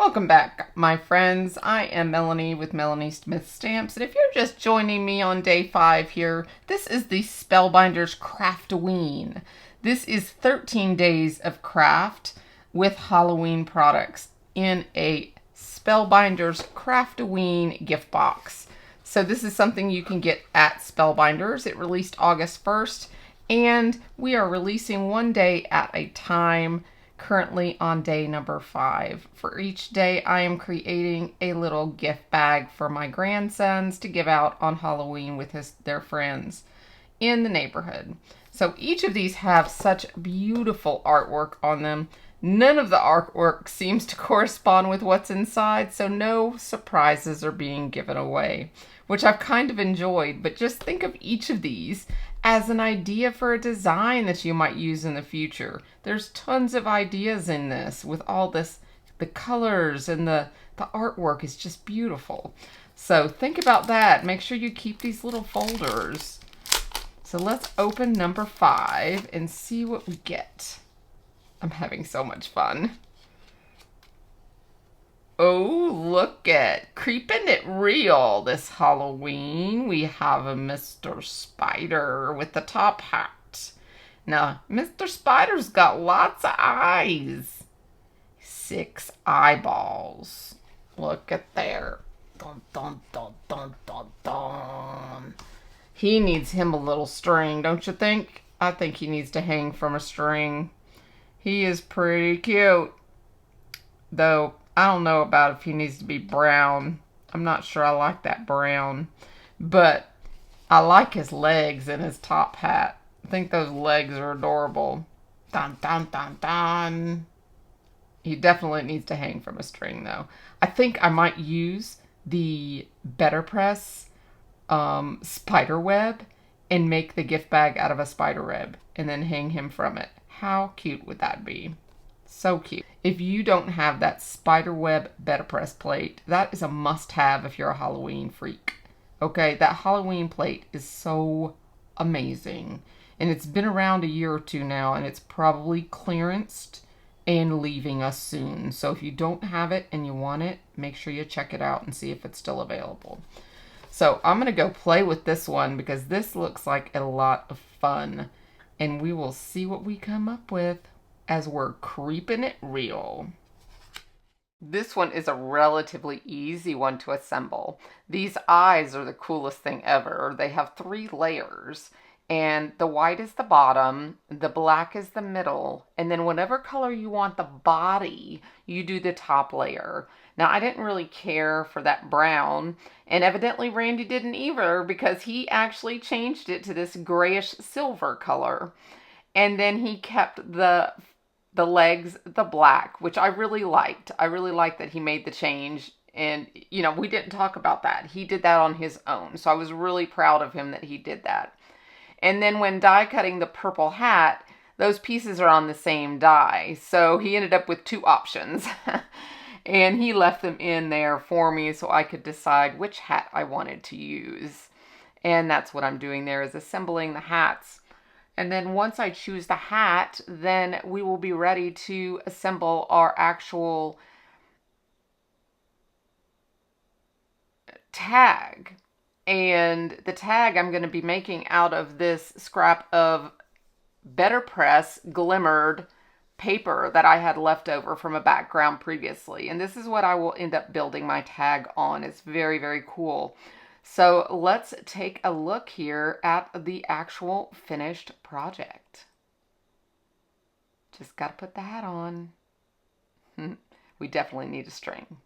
Welcome back, my friends. I am Melanie with Melanie Smith Stamps, and if you're just joining me on day 5 here, this is the Spellbinders Craft-O-Ween. This is 13 days of craft with Halloween products in a Spellbinders Craft-O-Ween gift box. So this is something you can get at Spellbinders. It released August 1st, and we are releasing one day at a time. Currently on day number 5. For each day, I am creating a little gift bag for my grandsons to give out on Halloween with their friends in the neighborhood. So each of these have such beautiful artwork on them. None of the artwork seems to correspond with what's inside, so no surprises are being given away, which I've kind of enjoyed. But just think of each of these as an idea for a design that you might use in the future. There's tons of ideas in this with all this, the colors and the artwork is just beautiful. So think about that. Make sure you keep these little folders. So let's open number 5 and see what we get. I'm having so much fun. Oh, look at Creeping It Real this Halloween. We have a Mr. Spider with the top hat. Now, Mr. Spider's got lots of eyes. 6 eyeballs. Look at there. Dun, dun, dun, dun, dun, dun. He needs him a little string, don't you think? I think he needs to hang from a string. He is pretty cute. Though, I don't know about if he needs to be brown. I'm not sure I like that brown. But I like his legs and his top hat. I think those legs are adorable. Dun, dun, dun, dun. He definitely needs to hang from a string, though. I think I might use the BetterPress spider web and make the gift bag out of a spider web and then hang him from it. How cute would that be? So cute. If you don't have that spiderweb BetterPress plate, that is a must-have if you're a Halloween freak. Okay, that Halloween plate is so amazing. And it's been around a year or two now, and it's probably clearanced and leaving us soon. So if you don't have it and you want it, make sure you check it out and see if it's still available. So I'm going to go play with this one because this looks like a lot of fun. And we will see what we come up with as we're creeping it real. This one is a relatively easy one to assemble. These eyes are the coolest thing ever. They have 3 layers, and the white is the bottom, the black is the middle, and then whatever color you want the body, you do the top layer. Now, I didn't really care for that brown, and evidently Randy didn't either because he actually changed it to this grayish silver color. And then he kept the legs the black, which I really liked. I really liked that he made the change. And, you know, we didn't talk about that. He did that on his own. So I was really proud of him that he did that. And then when die cutting the purple hat, those pieces are on the same die. So he ended up with 2 options. And he left them in there for me so I could decide which hat I wanted to use. And that's what I'm doing there, is assembling the hats. And then once I choose the hat, then we will be ready to assemble our actual tag. And the tag I'm going to be making out of this scrap of BetterPress glimmered paper that I had left over from a background previously. And this is what I will end up building my tag on. It's very, very cool. So let's take a look here at the actual finished project. Just got to put the hat on. We definitely need a string.